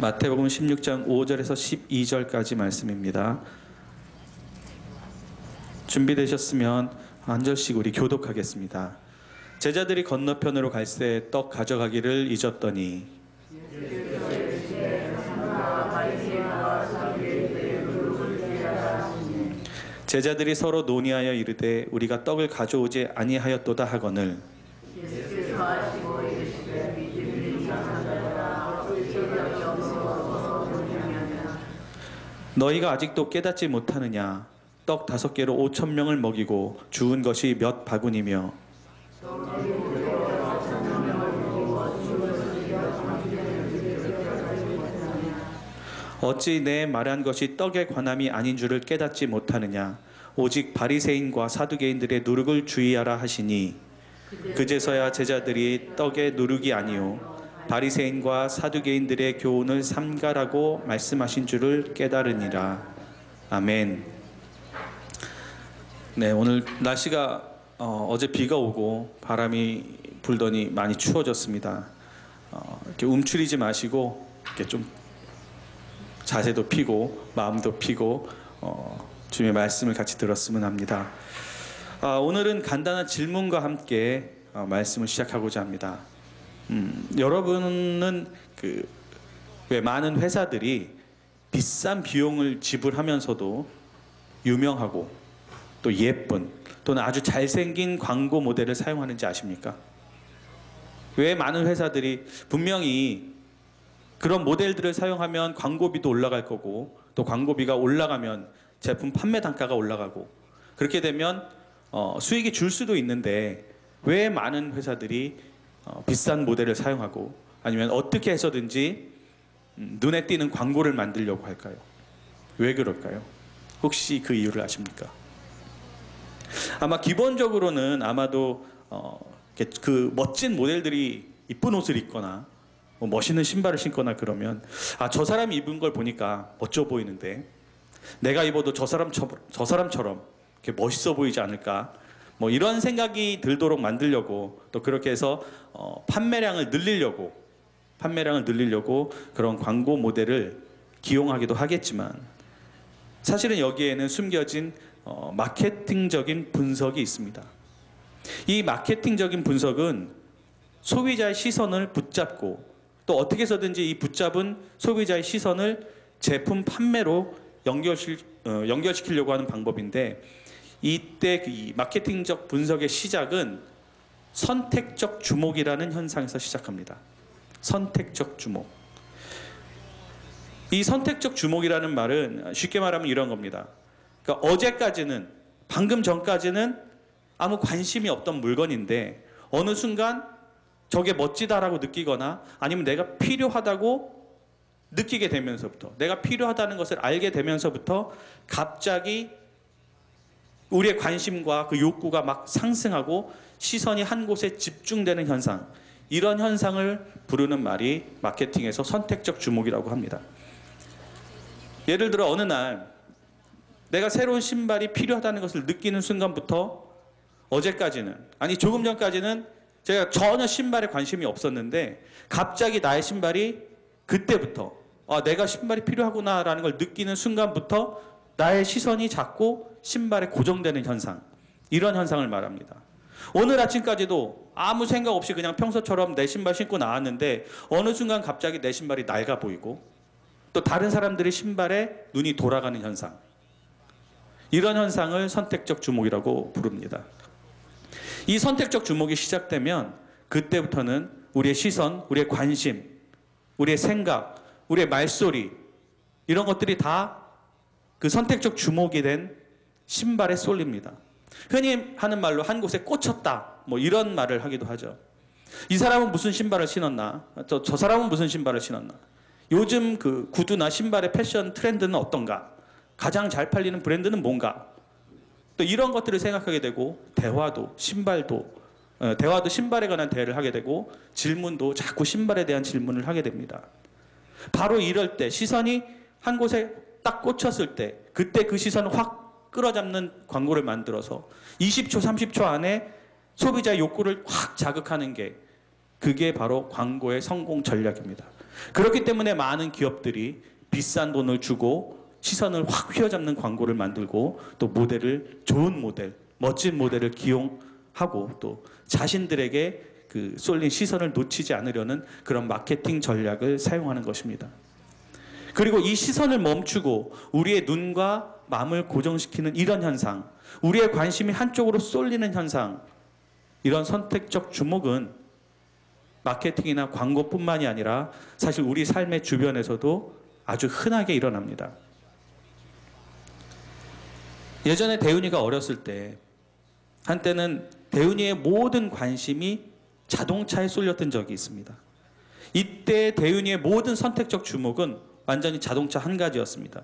마태복음 16장 5절에서 12절까지 말씀입니다. 준비되셨으면 한 절씩 우리 교독하겠습니다. 제자들이 건너편으로 갈새 떡 가져가기를 잊었더니 제자들이 서로 논의하여 이르되 우리가 떡을 가져오지 아니하였도다 하거늘 너희가 아직도 깨닫지 못하느냐? 떡 5개로 5,000명을 먹이고 주운 것이 몇 바구니며 어찌 내 말한 것이 떡에 관함이 아닌 줄을 깨닫지 못하느냐? 오직 바리새인과 사두개인들의 누룩을 주의하라 하시니 그제서야 제자들이 떡의 누룩이 아니요 바리새인과 사두개인들의 교훈을 삼가라고 말씀하신 줄을 깨달으니라. 아멘. 네, 오늘 날씨가 어제 비가 오고 바람이 불더니 많이 추워졌습니다. 이렇게 움츠리지 마시고 이렇게 좀 자세도 피고 마음도 피고 주님의 말씀을 같이 들었으면 합니다. 오늘은 간단한 질문과 함께 말씀을 시작하고자 합니다. 여러분은 왜 많은 회사들이 비싼 비용을 지불하면서도 유명하고 또 예쁜 또는 아주 잘생긴 광고 모델을 사용하는지 아십니까? 왜 많은 회사들이 분명히 그런 모델들을 사용하면 광고비도 올라갈 거고 또 광고비가 올라가면 제품 판매 단가가 올라가고 그렇게 되면 수익이 줄 수도 있는데 왜 많은 회사들이 비싼 모델을 사용하고 아니면 어떻게 해서든지 눈에 띄는 광고를 만들려고 할까요? 왜 그럴까요? 혹시 그 이유를 아십니까? 아마 기본적으로는 아마도 그 멋진 모델들이 이쁜 옷을 입거나 뭐 멋있는 신발을 신거나 그러면 저 사람이 입은 걸 보니까 멋져 보이는데 내가 입어도 저 사람처럼 이렇게 멋있어 보이지 않을까? 뭐 이런 생각이 들도록 만들려고 또 그렇게 해서 판매량을 늘리려고 그런 광고 모델을 기용하기도 하겠지만 사실은 여기에는 숨겨진 마케팅적인 분석이 있습니다. 이 마케팅적인 분석은 소비자의 시선을 붙잡고 또 어떻게 해서든지 이 붙잡은 소비자의 시선을 제품 판매로 연결시키려고 하는 방법인데 이때 이 마케팅적 분석의 시작은 선택적 주목이라는 현상에서 시작합니다. 선택적 주목. 이 선택적 주목이라는 말은 쉽게 말하면 이런 겁니다. 그러니까 어제까지는 방금 전까지는 아무 관심이 없던 물건인데 어느 순간 저게 멋지다라고 느끼거나 아니면 내가 필요하다고 느끼게 되면서부터 내가 필요하다는 것을 알게 되면서부터 갑자기 우리의 관심과 그 욕구가 막 상승하고 시선이 한 곳에 집중되는 현상, 이런 현상을 부르는 말이 마케팅에서 선택적 주목이라고 합니다. 예를 들어 어느 날 내가 새로운 신발이 필요하다는 것을 느끼는 순간부터 어제까지는 아니 조금 전까지는 제가 전혀 신발에 관심이 없었는데 갑자기 나의 신발이 그때부터 내가 신발이 필요하구나라는 걸 느끼는 순간부터 나의 시선이 자꾸 신발에 고정되는 현상, 이런 현상을 말합니다. 오늘 아침까지도 아무 생각 없이 그냥 평소처럼 내 신발 신고 나왔는데 어느 순간 갑자기 내 신발이 낡아 보이고 또 다른 사람들의 신발에 눈이 돌아가는 현상, 이런 현상을 선택적 주목이라고 부릅니다. 이 선택적 주목이 시작되면 그때부터는 우리의 시선, 우리의 관심, 우리의 생각, 우리의 말소리, 이런 것들이 다 그 선택적 주목이 된 신발에 쏠립니다. 흔히 하는 말로 한 곳에 꽂혔다, 뭐 이런 말을 하기도 하죠. 이 사람은 무슨 신발을 신었나? 저 사람은 무슨 신발을 신었나? 요즘 그 구두나 신발의 패션 트렌드는 어떤가? 가장 잘 팔리는 브랜드는 뭔가? 또 이런 것들을 생각하게 되고 대화도 신발에 관한 대화를 하게 되고 질문도 자꾸 신발에 대한 질문을 하게 됩니다. 바로 이럴 때 시선이 한 곳에 딱 꽂혔을 때 그때 그 시선을 확 끌어잡는 광고를 만들어서 20초, 30초 안에 소비자의 욕구를 확 자극하는 게 그게 바로 광고의 성공 전략입니다. 그렇기 때문에 많은 기업들이 비싼 돈을 주고 시선을 확 휘어잡는 광고를 만들고 또 모델을 좋은 모델, 멋진 모델을 기용하고 또 자신들에게 그 쏠린 시선을 놓치지 않으려는 그런 마케팅 전략을 사용하는 것입니다. 그리고 이 시선을 멈추고 우리의 눈과 마음을 고정시키는 이런 현상, 우리의 관심이 한쪽으로 쏠리는 현상, 이런 선택적 주목은 마케팅이나 광고뿐만이 아니라 사실 우리 삶의 주변에서도 아주 흔하게 일어납니다. 예전에 대훈이가 어렸을 때 한때는 대훈이의 모든 관심이 자동차에 쏠렸던 적이 있습니다. 이때 대훈이의 모든 선택적 주목은 완전히 자동차 한 가지였습니다.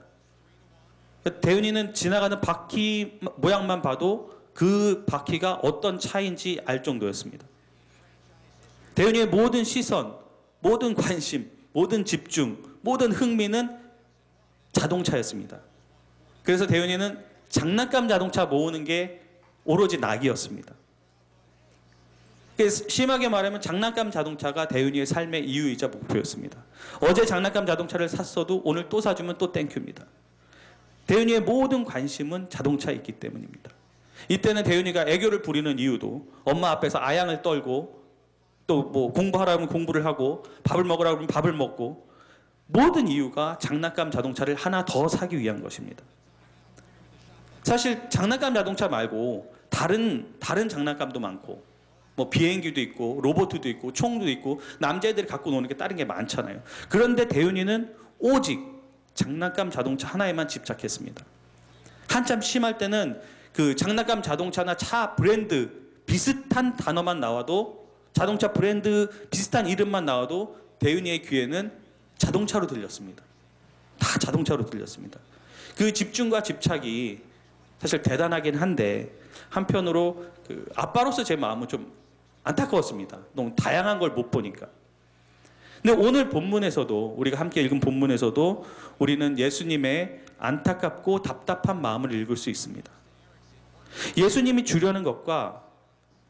대훈이는 지나가는 바퀴 모양만 봐도 그 바퀴가 어떤 차인지 알 정도였습니다. 대훈이의 모든 시선, 모든 관심, 모든 집중, 모든 흥미는 자동차였습니다. 그래서 대훈이는 장난감 자동차 모으는 게 오로지 낙이었습니다. 심하게 말하면 장난감 자동차가 대훈이의 삶의 이유이자 목표였습니다. 어제 장난감 자동차를 샀어도 오늘 또 사주면 또 땡큐입니다. 대훈이의 모든 관심은 자동차에 있기 때문입니다. 이때는 대훈이가 애교를 부리는 이유도 엄마 앞에서 아양을 떨고 또 뭐 공부하라면 공부를 하고 밥을 먹으라고 하면 밥을 먹고 모든 이유가 장난감 자동차를 하나 더 사기 위한 것입니다. 사실 장난감 자동차 말고 다른 장난감도 많고 뭐 비행기도 있고 로봇도 있고 총도 있고 남자애들이 갖고 노는 게 다른 게 많잖아요. 그런데 대훈이는 오직 장난감 자동차 하나에만 집착했습니다. 한참 심할 때는 그 장난감 자동차나 차 브랜드 비슷한 단어만 나와도 자동차 브랜드 비슷한 이름만 나와도 대훈이의 귀에는 자동차로 들렸습니다. 다 자동차로 들렸습니다. 그 집중과 집착이 사실 대단하긴 한데 한편으로 그 아빠로서 제 마음은 좀 안타까웠습니다. 너무 다양한 걸 못 보니까. 근데 오늘 본문에서도 우리가 함께 읽은 본문에서도 우리는 예수님의 안타깝고 답답한 마음을 읽을 수 있습니다. 예수님이 주려는 것과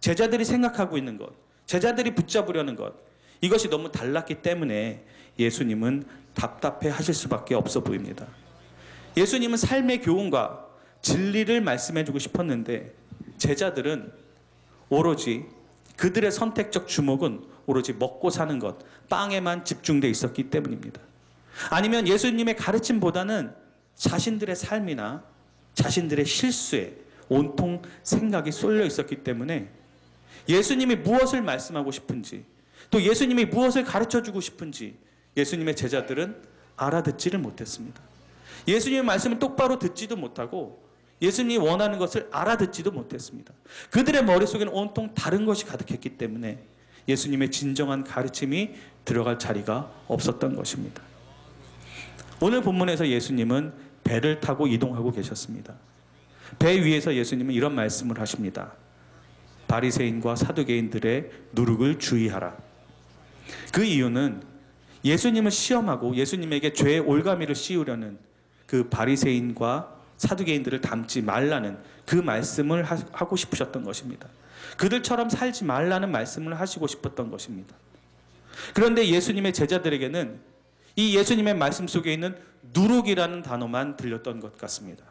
제자들이 생각하고 있는 것, 제자들이 붙잡으려는 것, 이것이 너무 달랐기 때문에 예수님은 답답해 하실 수밖에 없어 보입니다. 예수님은 삶의 교훈과 진리를 말씀해주고 싶었는데 제자들은 오로지 그들의 선택적 주목은 오로지 먹고 사는 것, 빵에만 집중되어 있었기 때문입니다. 아니면 예수님의 가르침보다는 자신들의 삶이나 자신들의 실수에 온통 생각이 쏠려 있었기 때문에 예수님이 무엇을 말씀하고 싶은지 또 예수님이 무엇을 가르쳐주고 싶은지 예수님의 제자들은 알아듣지를 못했습니다. 예수님의 말씀을 똑바로 듣지도 못하고 예수님이 원하는 것을 알아듣지도 못했습니다. 그들의 머릿속에는 온통 다른 것이 가득했기 때문에 예수님의 진정한 가르침이 들어갈 자리가 없었던 것입니다. 오늘 본문에서 예수님은 배를 타고 이동하고 계셨습니다. 배 위에서 예수님은 이런 말씀을 하십니다. 바리새인과 사두개인들의 누룩을 주의하라. 그 이유는 예수님을 시험하고 예수님에게 죄의 올가미를 씌우려는 그 바리새인과 사두개인들을 닮지 말라는 그 말씀을 하고 싶으셨던 것입니다. 그들처럼 살지 말라는 말씀을 하시고 싶었던 것입니다. 그런데 예수님의 제자들에게는 이 예수님의 말씀 속에 있는 누룩이라는 단어만 들렸던 것 같습니다.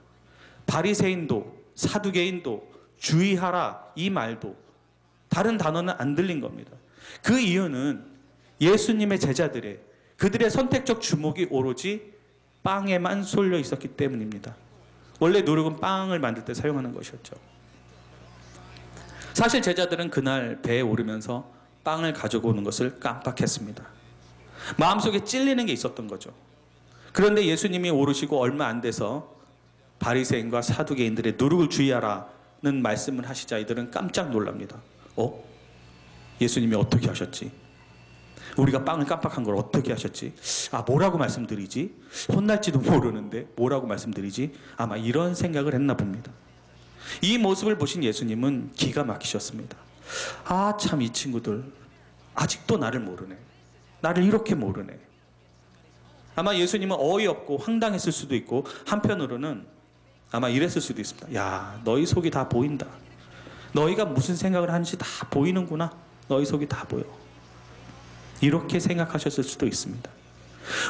바리새인도 사두개인도 주의하라 이 말도 다른 단어는 안 들린 겁니다. 그 이유는 예수님의 제자들의 그들의 선택적 주목이 오로지 빵에만 쏠려 있었기 때문입니다. 원래 누룩은 빵을 만들 때 사용하는 것이었죠. 사실 제자들은 그날 배에 오르면서 빵을 가지고 오는 것을 깜빡했습니다. 마음속에 찔리는 게 있었던 거죠. 그런데 예수님이 오르시고 얼마 안 돼서 바리새인과 사두개인들의 누룩을 주의하라는 말씀을 하시자 이들은 깜짝 놀랍니다. 예수님이 어떻게 하셨지? 우리가 빵을 깜빡한 걸 어떻게 하셨지? 뭐라고 말씀드리지? 혼날지도 모르는데 뭐라고 말씀드리지? 아마 이런 생각을 했나 봅니다. 이 모습을 보신 예수님은 기가 막히셨습니다. 참 이 친구들 아직도 나를 모르네. 나를 이렇게 모르네. 아마 예수님은 어이없고 황당했을 수도 있고 한편으로는 아마 이랬을 수도 있습니다. 야, 너희 속이 다 보인다. 너희가 무슨 생각을 하는지 다 보이는구나. 너희 속이 다 보여. 이렇게 생각하셨을 수도 있습니다.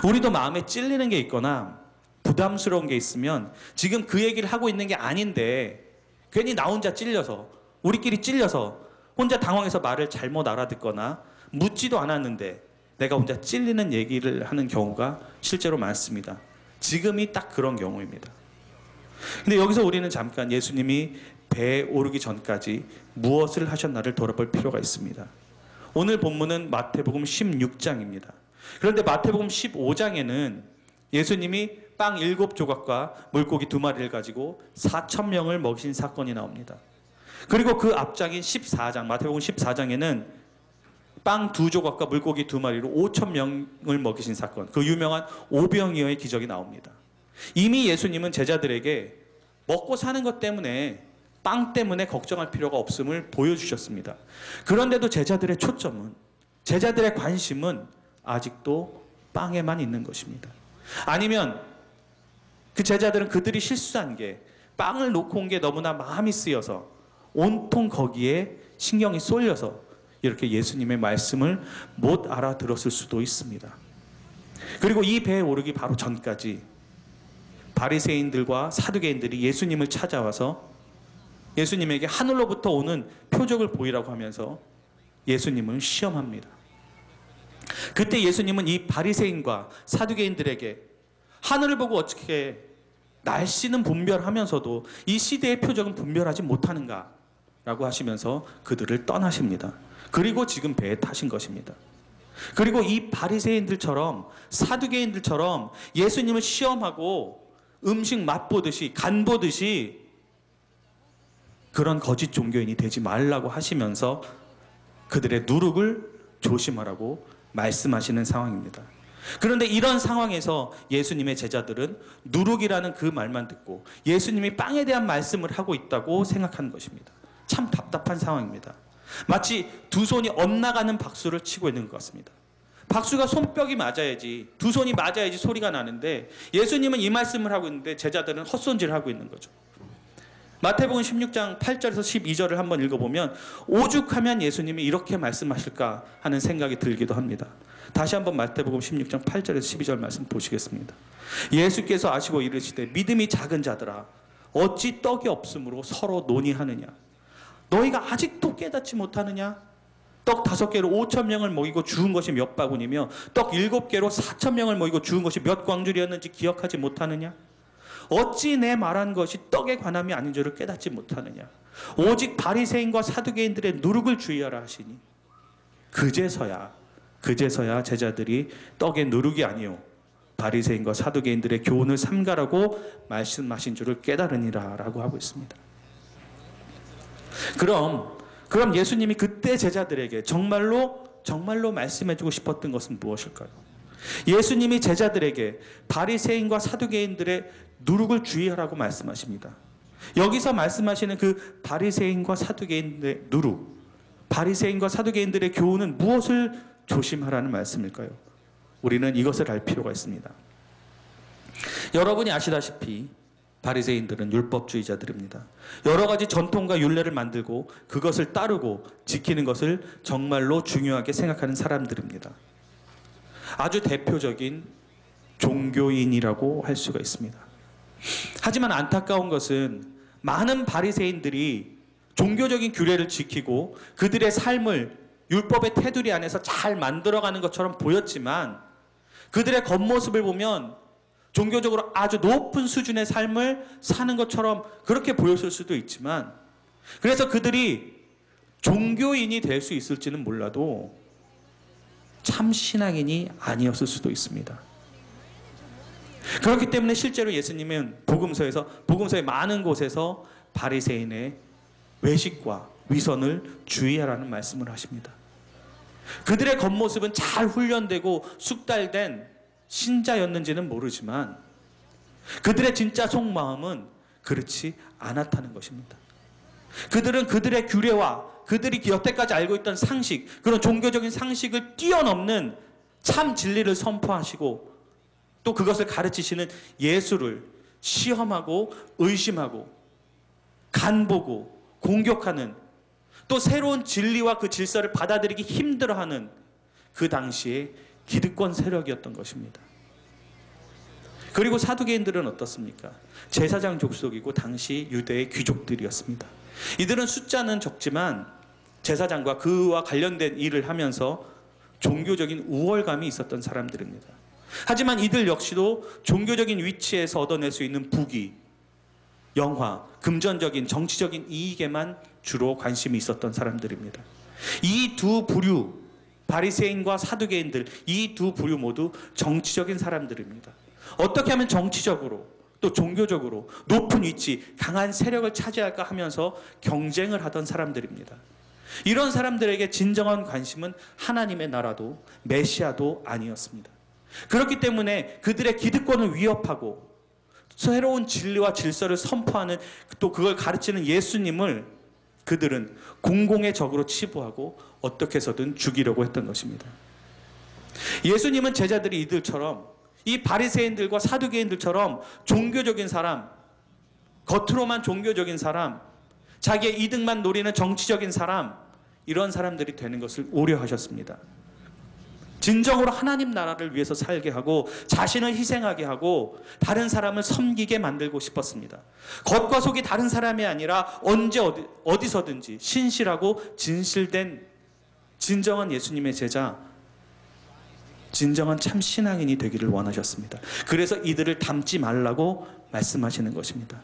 우리도 마음에 찔리는 게 있거나 부담스러운 게 있으면 지금 그 얘기를 하고 있는 게 아닌데 괜히 나 혼자 찔려서, 우리끼리 찔려서 혼자 당황해서 말을 잘못 알아듣거나 묻지도 않았는데 내가 혼자 찔리는 얘기를 하는 경우가 실제로 많습니다. 지금이 딱 그런 경우입니다. 근데 여기서 우리는 잠깐 예수님이 배에 오르기 전까지 무엇을 하셨나를 돌아볼 필요가 있습니다. 오늘 본문은 마태복음 16장입니다. 그런데 마태복음 15장에는 예수님이 빵 7조각과 물고기 2마리를 가지고 4,000명을 먹이신 사건이 나옵니다. 그리고 그 앞장인 14장, 마태복음 14장에는 빵 2조각과 물고기 2마리로 5,000명을 먹이신 사건, 그 유명한 오병이어의 기적이 나옵니다. 이미 예수님은 제자들에게 먹고 사는 것 때문에, 빵 때문에 걱정할 필요가 없음을 보여주셨습니다. 그런데도 제자들의 초점은, 제자들의 관심은 아직도 빵에만 있는 것입니다. 아니면 그 제자들은 그들이 실수한 게 빵을 놓고 온 게 너무나 마음이 쓰여서 온통 거기에 신경이 쏠려서 이렇게 예수님의 말씀을 못 알아들었을 수도 있습니다. 그리고 이 배에 오르기 바로 전까지 바리새인들과 사두개인들이 예수님을 찾아와서 예수님에게 하늘로부터 오는 표적을 보이라고 하면서 예수님을 시험합니다. 그때 예수님은 이 바리새인과 사두개인들에게 하늘을 보고 어떻게 날씨는 분별하면서도 이 시대의 표적은 분별하지 못하는가 라고 하시면서 그들을 떠나십니다. 그리고 지금 배에 타신 것입니다. 그리고 이 바리새인들처럼 사두개인들처럼 예수님을 시험하고 음식 맛보듯이 간보듯이 그런 거짓 종교인이 되지 말라고 하시면서 그들의 누룩을 조심하라고 말씀하시는 상황입니다. 그런데 이런 상황에서 예수님의 제자들은 누룩이라는 그 말만 듣고 예수님이 빵에 대한 말씀을 하고 있다고 생각하는 것입니다. 참 답답한 상황입니다. 마치 두 손이 엇나가는 박수를 치고 있는 것 같습니다. 박수가 손뼉이 맞아야지, 두 손이 맞아야지 소리가 나는데 예수님은 이 말씀을 하고 있는데 제자들은 헛손질을 하고 있는 거죠. 마태복음 16장 8절에서 12절을 한번 읽어보면 오죽하면 예수님이 이렇게 말씀하실까 하는 생각이 들기도 합니다. 다시 한번 마태복음 16장 8절에서 12절 말씀 보시겠습니다. 예수께서 아시고 이르시되 믿음이 작은 자들아 어찌 떡이 없으므로 서로 논의하느냐. 너희가 아직도 깨닫지 못하느냐. 떡 5개로 5,000명을 먹이고 죽은 것이 몇 바구니며 떡 7개로 4,000명을 먹이고 죽은 것이 몇 광줄이었는지 기억하지 못하느냐. 어찌 내 말한 것이 떡에 관함이 아닌 줄을 깨닫지 못하느냐. 오직 바리새인과 사두개인들의 누룩을 주의하라 하시니 그제서야 제자들이 떡의 누룩이 아니요 바리새인과 사두개인들의 교훈을 삼가라고 말씀하신 줄을 깨달으니라 라고 하고 있습니다. 그럼 예수님이 그때 제자들에게 정말로 말씀해주고 싶었던 것은 무엇일까요? 예수님이 제자들에게 바리새인과 사두개인들의 누룩을 주의하라고 말씀하십니다. 여기서 말씀하시는 그 바리새인과 사두개인들의 누룩, 바리새인과 사두개인들의 교훈은 무엇을 조심하라는 말씀일까요? 우리는 이것을 알 필요가 있습니다. 여러분이 아시다시피 바리새인들은 율법주의자들입니다. 여러 가지 전통과 율례를 만들고 그것을 따르고 지키는 것을 정말로 중요하게 생각하는 사람들입니다. 아주 대표적인 종교인이라고 할 수가 있습니다. 하지만 안타까운 것은 많은 바리새인들이 종교적인 규례를 지키고 그들의 삶을 율법의 테두리 안에서 잘 만들어가는 것처럼 보였지만 그들의 겉모습을 보면 종교적으로 아주 높은 수준의 삶을 사는 것처럼 그렇게 보였을 수도 있지만 그래서 그들이 종교인이 될 수 있을지는 몰라도 참 신앙인이 아니었을 수도 있습니다. 그렇기 때문에 실제로 예수님은 복음서의 많은 곳에서 바리새인의 외식과 위선을 주의하라는 말씀을 하십니다. 그들의 겉모습은 잘 훈련되고 숙달된 신자였는지는 모르지만 그들의 진짜 속마음은 그렇지 않았다는 것입니다. 그들은 그들의 규례와 그들이 여태까지 알고 있던 상식, 그런 종교적인 상식을 뛰어넘는 참 진리를 선포하시고 또 그것을 가르치시는 예수를 시험하고 의심하고 간보고 공격하는 또 새로운 진리와 그 질서를 받아들이기 힘들어하는 그 당시에 기득권 세력이었던 것입니다. 그리고 사두개인들은 어떻습니까? 제사장 족속이고 당시 유대의 귀족들이었습니다. 이들은 숫자는 적지만 제사장과 그와 관련된 일을 하면서 종교적인 우월감이 있었던 사람들입니다. 하지만 이들 역시도 종교적인 위치에서 얻어낼 수 있는 부귀, 영화, 금전적인 정치적인 이익에만 주로 관심이 있었던 사람들입니다. 이 두 부류, 바리새인과 사두개인들, 이 두 부류 모두 정치적인 사람들입니다. 어떻게 하면 정치적으로 또 종교적으로 높은 위치, 강한 세력을 차지할까 하면서 경쟁을 하던 사람들입니다. 이런 사람들에게 진정한 관심은 하나님의 나라도 메시아도 아니었습니다. 그렇기 때문에 그들의 기득권을 위협하고 새로운 진리와 질서를 선포하는, 또 그걸 가르치는 예수님을 그들은 공공의 적으로 치부하고 어떻게 해서든 죽이려고 했던 것입니다. 예수님은 제자들이 이들처럼, 이 바리새인들과 사두개인들처럼 종교적인 사람, 겉으로만 종교적인 사람, 자기의 이득만 노리는 정치적인 사람, 이런 사람들이 되는 것을 우려하셨습니다. 진정으로 하나님 나라를 위해서 살게 하고 자신을 희생하게 하고 다른 사람을 섬기게 만들고 싶었습니다. 겉과 속이 다른 사람이 아니라 언제 어디서든지 신실하고 진실된 진정한 예수님의 제자, 진정한 참 신앙인이 되기를 원하셨습니다. 그래서 이들을 닮지 말라고 말씀하시는 것입니다.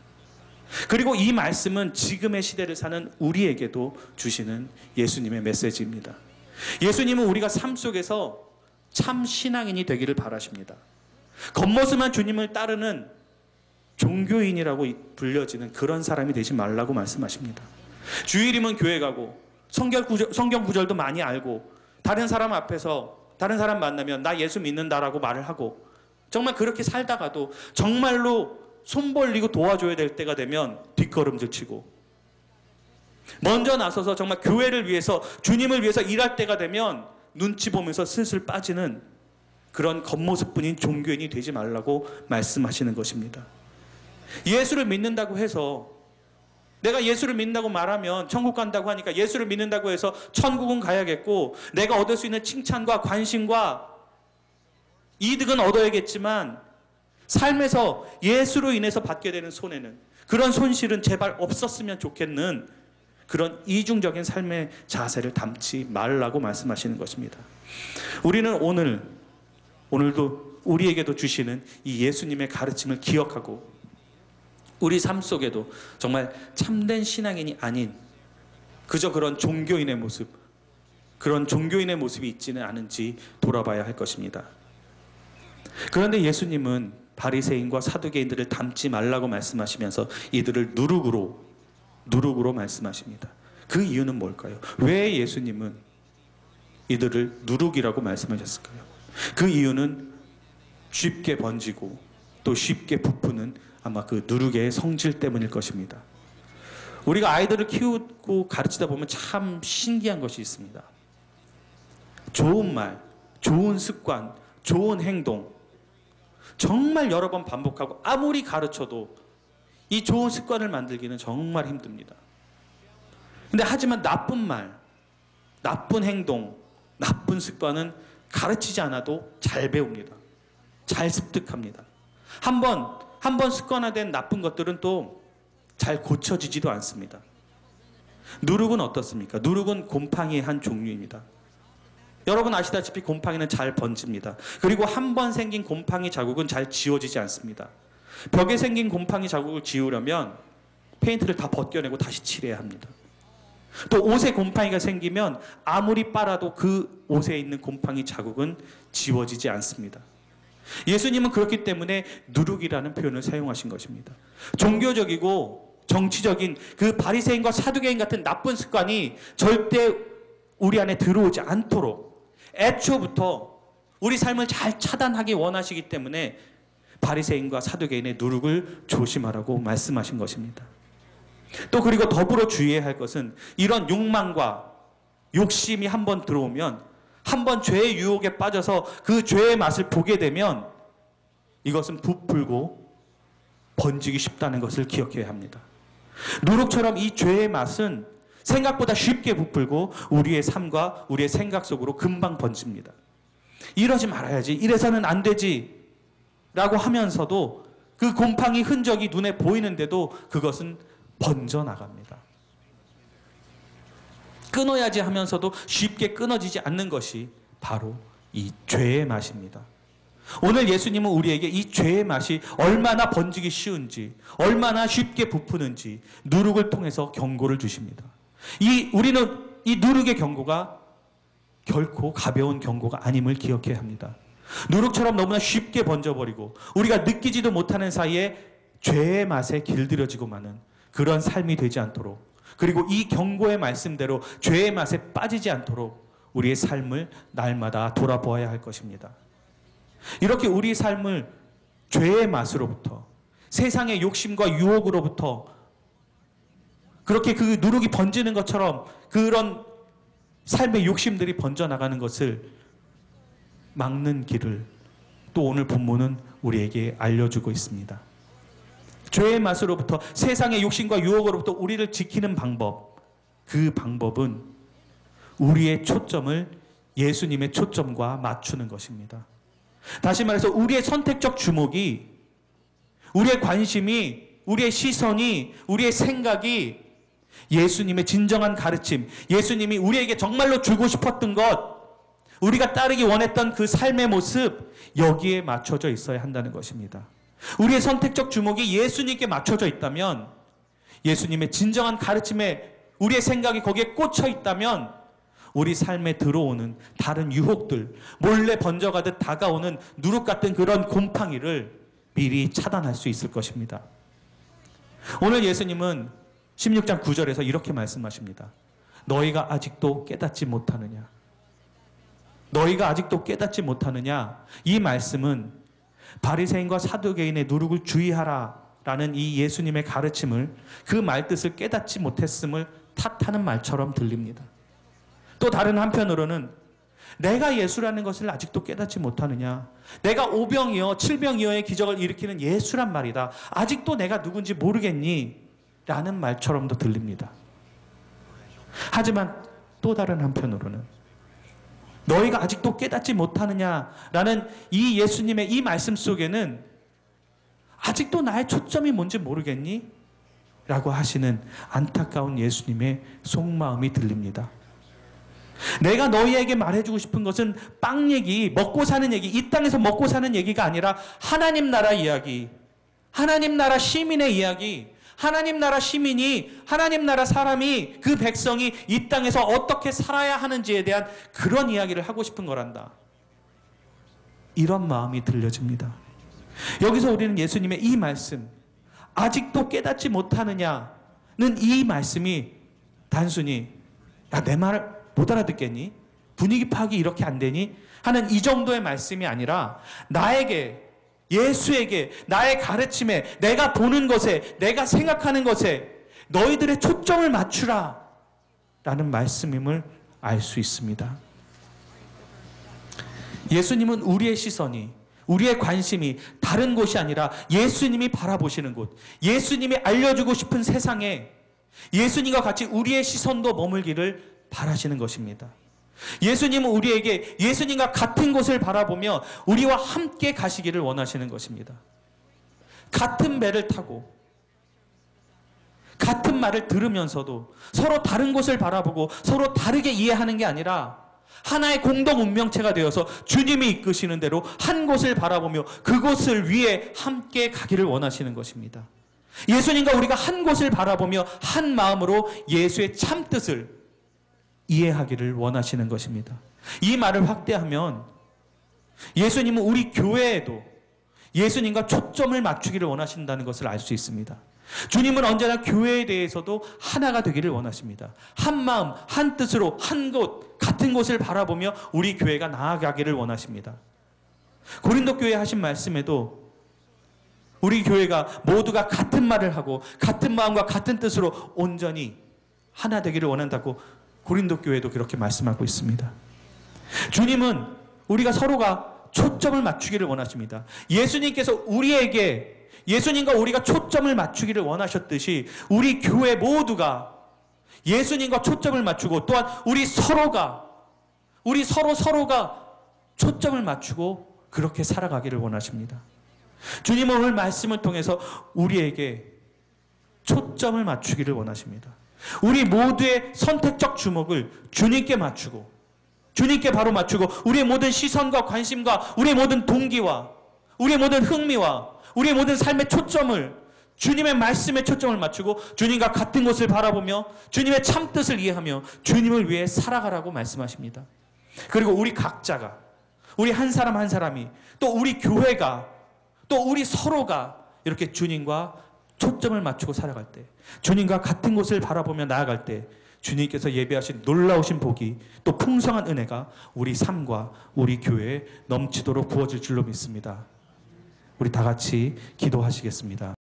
그리고 이 말씀은 지금의 시대를 사는 우리에게도 주시는 예수님의 메시지입니다. 예수님은 우리가 삶 속에서 참 신앙인이 되기를 바라십니다. 겉모습만 주님을 따르는 종교인이라고 불려지는 그런 사람이 되지 말라고 말씀하십니다. 주일이면 교회 가고 성경 구절도 많이 알고 다른 사람 앞에서 다른 사람 만나면 나 예수 믿는다라고 말을 하고 정말 그렇게 살다가도 정말로 손 벌리고 도와줘야 될 때가 되면 뒷걸음질 치고 먼저 나서서 정말 교회를 위해서 주님을 위해서 일할 때가 되면 눈치 보면서 슬슬 빠지는 그런 겉모습뿐인 종교인이 되지 말라고 말씀하시는 것입니다. 예수를 믿는다고 해서 내가 예수를 믿는다고 말하면 천국 간다고 하니까 예수를 믿는다고 해서 천국은 가야겠고 내가 얻을 수 있는 칭찬과 관심과 이득은 얻어야겠지만 삶에서 예수로 인해서 받게 되는 손해는, 그런 손실은 제발 없었으면 좋겠는 그런 이중적인 삶의 자세를 담지 말라고 말씀하시는 것입니다. 우리는 오늘도 우리에게도 주시는 이 예수님의 가르침을 기억하고 우리 삶 속에도 정말 참된 신앙인이 아닌 그저 그런 종교인의 모습, 그런 종교인의 모습이 있지는 않은지 돌아봐야 할 것입니다. 그런데 예수님은 바리새인과 사두개인들을 닮지 말라고 말씀하시면서 이들을 누룩으로 말씀하십니다. 그 이유는 뭘까요? 왜 예수님은 이들을 누룩이라고 말씀하셨을까요? 그 이유는 쉽게 번지고 또 쉽게 부푸는 아마 그 누룩의 성질 때문일 것입니다. 우리가 아이들을 키우고 가르치다 보면 참 신기한 것이 있습니다. 좋은 말, 좋은 습관, 좋은 행동 정말 여러 번 반복하고 아무리 가르쳐도 이 좋은 습관을 만들기는 정말 힘듭니다. 근데 하지만 나쁜 말, 나쁜 행동, 나쁜 습관은 가르치지 않아도 잘 배웁니다. 잘 습득합니다. 한 번 습관화된 나쁜 것들은 또 잘 고쳐지지도 않습니다. 누룩은 어떻습니까? 누룩은 곰팡이의 한 종류입니다. 여러분 아시다시피 곰팡이는 잘 번집니다. 그리고 한 번 생긴 곰팡이 자국은 잘 지워지지 않습니다. 벽에 생긴 곰팡이 자국을 지우려면 페인트를 다 벗겨내고 다시 칠해야 합니다. 또 옷에 곰팡이가 생기면 아무리 빨아도 그 옷에 있는 곰팡이 자국은 지워지지 않습니다. 예수님은 그렇기 때문에 누룩이라는 표현을 사용하신 것입니다. 종교적이고 정치적인 그 바리새인과 사두개인 같은 나쁜 습관이 절대 우리 안에 들어오지 않도록 애초부터 우리 삶을 잘 차단하기 원하시기 때문에 바리새인과 사두개인의 누룩을 조심하라고 말씀하신 것입니다. 또 그리고 더불어 주의해야 할 것은 이런 욕망과 욕심이 한번 들어오면 한번 죄의 유혹에 빠져서 그 죄의 맛을 보게 되면 이것은 부풀고 번지기 쉽다는 것을 기억해야 합니다. 누룩처럼 이 죄의 맛은 생각보다 쉽게 부풀고 우리의 삶과 우리의 생각 속으로 금방 번집니다. 이러지 말아야지, 이래서는 안 되지 라고 하면서도 그 곰팡이 흔적이 눈에 보이는데도 그것은 번져나갑니다. 끊어야지 하면서도 쉽게 끊어지지 않는 것이 바로 이 죄의 맛입니다. 오늘 예수님은 우리에게 이 죄의 맛이 얼마나 번지기 쉬운지, 얼마나 쉽게 부푸는지 누룩을 통해서 경고를 주십니다. 우리는 이 누룩의 경고가 결코 가벼운 경고가 아님을 기억해야 합니다. 누룩처럼 너무나 쉽게 번져버리고 우리가 느끼지도 못하는 사이에 죄의 맛에 길들여지고 마는 그런 삶이 되지 않도록, 그리고 이 경고의 말씀대로 죄의 맛에 빠지지 않도록 우리의 삶을 날마다 돌아보아야 할 것입니다. 이렇게 우리 삶을 죄의 맛으로부터, 세상의 욕심과 유혹으로부터 그렇게 그 누룩이 번지는 것처럼 그런 삶의 욕심들이 번져나가는 것을 막는 길을 또 오늘 본문은 우리에게 알려주고 있습니다. 죄의 맛으로부터, 세상의 욕심과 유혹으로부터 우리를 지키는 방법, 그 방법은 우리의 초점을 예수님의 초점과 맞추는 것입니다. 다시 말해서 우리의 선택적 주목이, 우리의 관심이, 우리의 시선이, 우리의 생각이 예수님의 진정한 가르침, 예수님이 우리에게 정말로 주고 싶었던 것, 우리가 따르기 원했던 그 삶의 모습, 여기에 맞춰져 있어야 한다는 것입니다. 우리의 선택적 주목이 예수님께 맞춰져 있다면, 예수님의 진정한 가르침에 우리의 생각이 거기에 꽂혀 있다면 우리 삶에 들어오는 다른 유혹들, 몰래 번져가듯 다가오는 누룩 같은 그런 곰팡이를 미리 차단할 수 있을 것입니다. 오늘 예수님은 16장 9절에서 이렇게 말씀하십니다. 너희가 아직도 깨닫지 못하느냐? 너희가 아직도 깨닫지 못하느냐? 이 말씀은 바리새인과 사두개인의 누룩을 주의하라 라는 이 예수님의 가르침을, 그 말뜻을 깨닫지 못했음을 탓하는 말처럼 들립니다. 또 다른 한편으로는 내가 예수라는 것을 아직도 깨닫지 못하느냐? 내가 오병이어 칠병이어의 기적을 일으키는 예수란 말이다. 아직도 내가 누군지 모르겠니? 라는 말처럼도 들립니다. 하지만 또 다른 한편으로는 너희가 아직도 깨닫지 못하느냐라는 이 예수님의 이 말씀 속에는 아직도 나의 초점이 뭔지 모르겠니? 라고 하시는 안타까운 예수님의 속마음이 들립니다. 내가 너희에게 말해주고 싶은 것은 빵 얘기, 먹고 사는 얘기, 이 땅에서 먹고 사는 얘기가 아니라 하나님 나라 이야기, 하나님 나라 시민의 이야기, 하나님 나라 시민이, 하나님 나라 사람이, 그 백성이 이 땅에서 어떻게 살아야 하는지에 대한 그런 이야기를 하고 싶은 거란다. 이런 마음이 들려집니다. 여기서 우리는 예수님의 이 말씀, 아직도 깨닫지 못하느냐는 이 말씀이 단순히 야, 내 말을 못 알아듣겠니? 분위기 파악이 이렇게 안 되니? 하는 이 정도의 말씀이 아니라 나에게, 예수에게, 나의 가르침에, 내가 보는 것에, 내가 생각하는 것에 너희들의 초점을 맞추라 라는 말씀임을 알 수 있습니다. 예수님은 우리의 시선이, 우리의 관심이 다른 곳이 아니라 예수님이 바라보시는 곳, 예수님이 알려주고 싶은 세상에 예수님과 같이 우리의 시선도 머물기를 바라시는 것입니다. 예수님은 우리에게 예수님과 같은 곳을 바라보며 우리와 함께 가시기를 원하시는 것입니다. 같은 배를 타고 같은 말을 들으면서도 서로 다른 곳을 바라보고 서로 다르게 이해하는 게 아니라 하나의 공동 운명체가 되어서 주님이 이끄시는 대로 한 곳을 바라보며 그곳을 위해 함께 가기를 원하시는 것입니다. 예수님과 우리가 한 곳을 바라보며 한 마음으로 예수의 참뜻을 이해하기를 원하시는 것입니다. 이 말을 확대하면 예수님은 우리 교회에도 예수님과 초점을 맞추기를 원하신다는 것을 알 수 있습니다. 주님은 언제나 교회에 대해서도 하나가 되기를 원하십니다. 한 마음, 한 뜻으로 한 곳, 같은 곳을 바라보며 우리 교회가 나아가기를 원하십니다. 고린도 교회에 하신 말씀에도 우리 교회가 모두가 같은 말을 하고 같은 마음과 같은 뜻으로 온전히 하나 되기를 원한다고 고린도 교회도 그렇게 말씀하고 있습니다. 주님은 우리가 서로가 초점을 맞추기를 원하십니다. 예수님께서 우리에게, 예수님과 우리가 초점을 맞추기를 원하셨듯이 우리 교회 모두가 예수님과 초점을 맞추고 또한 우리 서로가 초점을 맞추고 그렇게 살아가기를 원하십니다. 주님은 오늘 말씀을 통해서 우리에게 초점을 맞추기를 원하십니다. 우리 모두의 선택적 주목을 주님께 맞추고 주님께 바로 맞추고 우리의 모든 시선과 관심과 우리의 모든 동기와 우리의 모든 흥미와 우리의 모든 삶의 초점을 주님의 말씀에 초점을 맞추고 주님과 같은 곳을 바라보며 주님의 참뜻을 이해하며 주님을 위해 살아가라고 말씀하십니다. 그리고 우리 각자가 우리 한 사람 한 사람이 또 우리 교회가 또 우리 서로가 이렇게 주님과 초점을 맞추고 살아갈 때 주님과 같은 곳을 바라보며 나아갈 때 주님께서 예배하신 놀라우신 복이 또 풍성한 은혜가 우리 삶과 우리 교회에 넘치도록 부어질 줄로 믿습니다. 우리 다 같이 기도하시겠습니다.